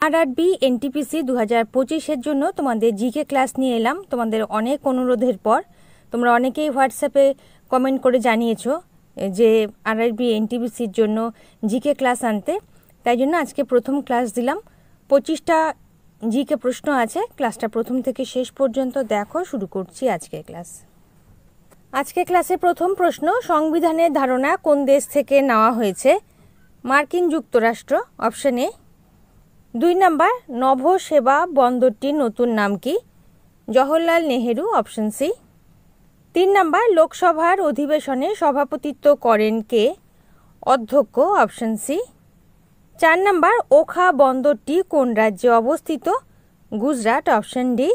RRB NTPC 2025-এর জন্য তোমাদের GK class নিয়ে এলাম। তোমাদের অনেক অনুরোধের পর তোমরা অনেকেই হোয়াটসঅ্যাপে কমেন্ট করে জানিয়েছো যে আরআরবি এনটিপিসির জন্য জিকে ক্লাস আনতে। তাই জন্য আজকে প্রথম ক্লাস দিলাম। 25টা জিকে প্রশ্ন আছে। ক্লাসটা প্রথম থেকে শেষ পর্যন্ত দেখো। শুরু করছি আজকের ক্লাস। আজকে ক্লাসে প্রথম প্রশ্ন, সংবিধানের ধারণা কোন দেশ থেকে নেওয়া হয়েছে? মার্কিন যুক্তরাষ্ট্র, অপশন এ। 2 নাম্বার, নভোসেবা বন্দরটির নতুন নাম কি? Jawaharlal Nehru, option C. 3 number, লোকসভার অধিবেশনে সভাপতিত্ব করেন কে? অধ্যক্ষ, অপশন সি। 4 নাম্বার, ওখা বন্দরটি কোন রাজ্যে অবস্থিত? Gujarat, option D.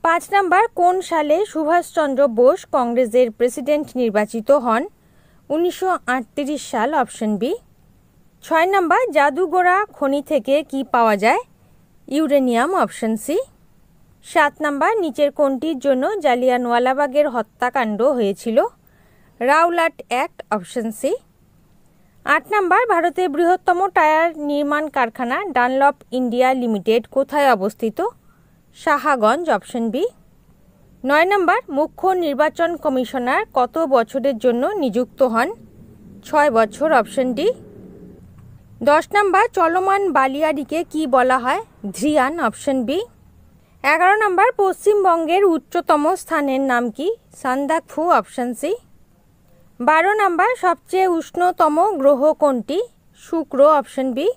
5 নাম্বার, কোন সালে সুভাষচন্দ্র বোস কংগ্রেসের প্রেসিডেন্ট নির্বাচিত হন? 1938 সাল, অপশন বি। 6 নাম্বার, জাদুগোড়া খনি থেকে কি পাওয়া যায়? Uranium, option C. 7 নাম্বার, নিচের কোনটির জন্য জালিয়ানওয়ালাবাগের হত্যাকাণ্ড হয়েছিল? Rowlatt Act, option C. 8 number, ভারতের বৃহত্তম টায়ার নির্মাণ কারখানা ডানলপ ইন্ডিয়া লিমিটেড কোথায় অবস্থিত? Sahaganj, option B. 9 নাম্বার, মুখ্য নির্বাচন কমিশনার কত বছরের জন্য নিযুক্ত হন? 6 বছর, অপশন ডি। 10 নাম্বার, চলমান বালিয়াড়িকে কি বলা হয়? ধ্রিয়ান, অপশন বি। 11 নাম্বার, পশ্চিমবঙ্গের উচ্চতম স্থানের নাম কি? Sandakphu, option C. 12 নাম্বার, সবচেয়ে উষ্ণতম গ্রহ কোনটি? শুক্র, অপশন বি।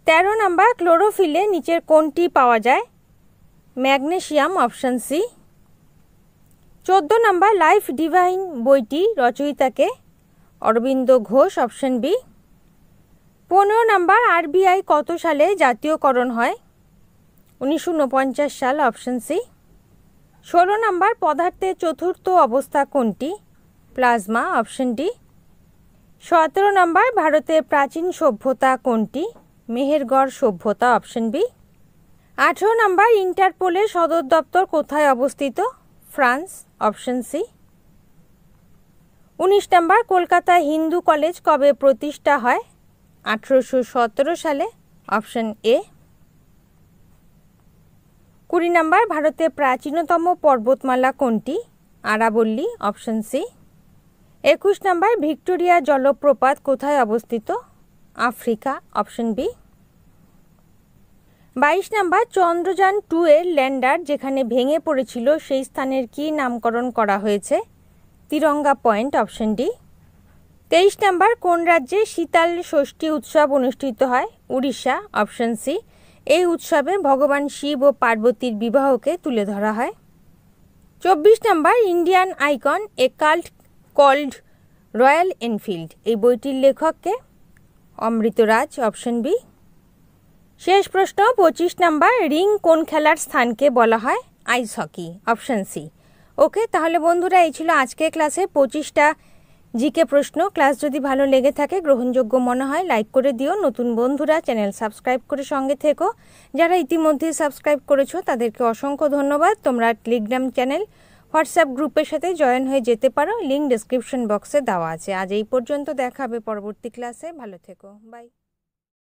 13 নাম্বার, ক্লোরোফিলে নিচের কোনটি পাওয়া যায়? Magnesium, option C. 14 number, life divine বইটি রচয়িতাকে? Aurobindo Ghosh, option B. 15 number, RBI কত সালে জাতীয়করণ হয়? 1949 সাল, অপশন সি। 16 নাম্বার, পদার্থের চতুর্থ অবস্থা কোনটি? Plasma, option D. 17 নাম্বার, ভারতের প্রাচীন সভ্যতা কোনটি? মেহেরগড় সভ্যতা, অপশন বি। 18 নাম্বার, ইন্টারপোলের সদর দপ্তর কোথায় অবস্থিত? France, option C. 19 number, Kolkata Hindu college কবে প্রতিষ্ঠা হয়? 1817 সালে, অপশন এ। 20 নাম্বার, ভারতের প্রাচীনতম পর্বতমালা কোনটি? আরাবল্লী, অপশন সি। 21 নাম্বার, ভিক্টোরিয়া জলপ্রপাত কোথায় অবস্থিত? Africa, option B. 22 number, Chandrayaan 2 এর ল্যান্ডার যেখানে ভেঙে পড়েছিল সেই স্থানের কি নামকরণ করা হয়েছে? Tiranga point, option D. 23 number, কোন রাজ্যে শীতল ষষ্ঠী উৎসব অনুষ্ঠিত হয়? Orissa, option C. এই উৎসবে ভগবান শিব ও পার্বতীর বিবাহকে তুলে ধরা হয়। 24 নাম্বার, ইন্ডিয়ান আইকন এ কাল্ট কল্ড রয়্যাল এনফিল্ড এই বইটির লেখককে? Amritraj, option B. শেষ প্রশ্ন 25 নাম্বার, রিং কোন খেলার স্থানকে বলা হয়? Ice hockey, option C. Okay, তাহলে বন্ধুরা এই ছিল আজকের ক্লাসে 25টা জিকে প্রশ্ন। ক্লাস যদি ভালো লেগে থাকে, গ্রহণযোগ্য মনে হয়, লাইক করে দিও। নতুন বন্ধুরা চ্যানেল সাবস্ক্রাইব করে সঙ্গে থেকো। যারা ইতিমধ্যেই সাবস্ক্রাইব করেছো তাদেরকে অসংখ্য ধন্যবাদ। তোমরা টেলিগ্রাম চ্যানেল, হোয়াটসঅ্যাপ গ্রুপের সাথে জয়েন হয়ে যেতে পারো। লিঙ্ক ডেসক্রিপশন বক্সে দেওয়া আছে। আজ এই পর্যন্ত, দেখা হবে পরবর্তী ক্লাসে। ভালো থেকো, বাই।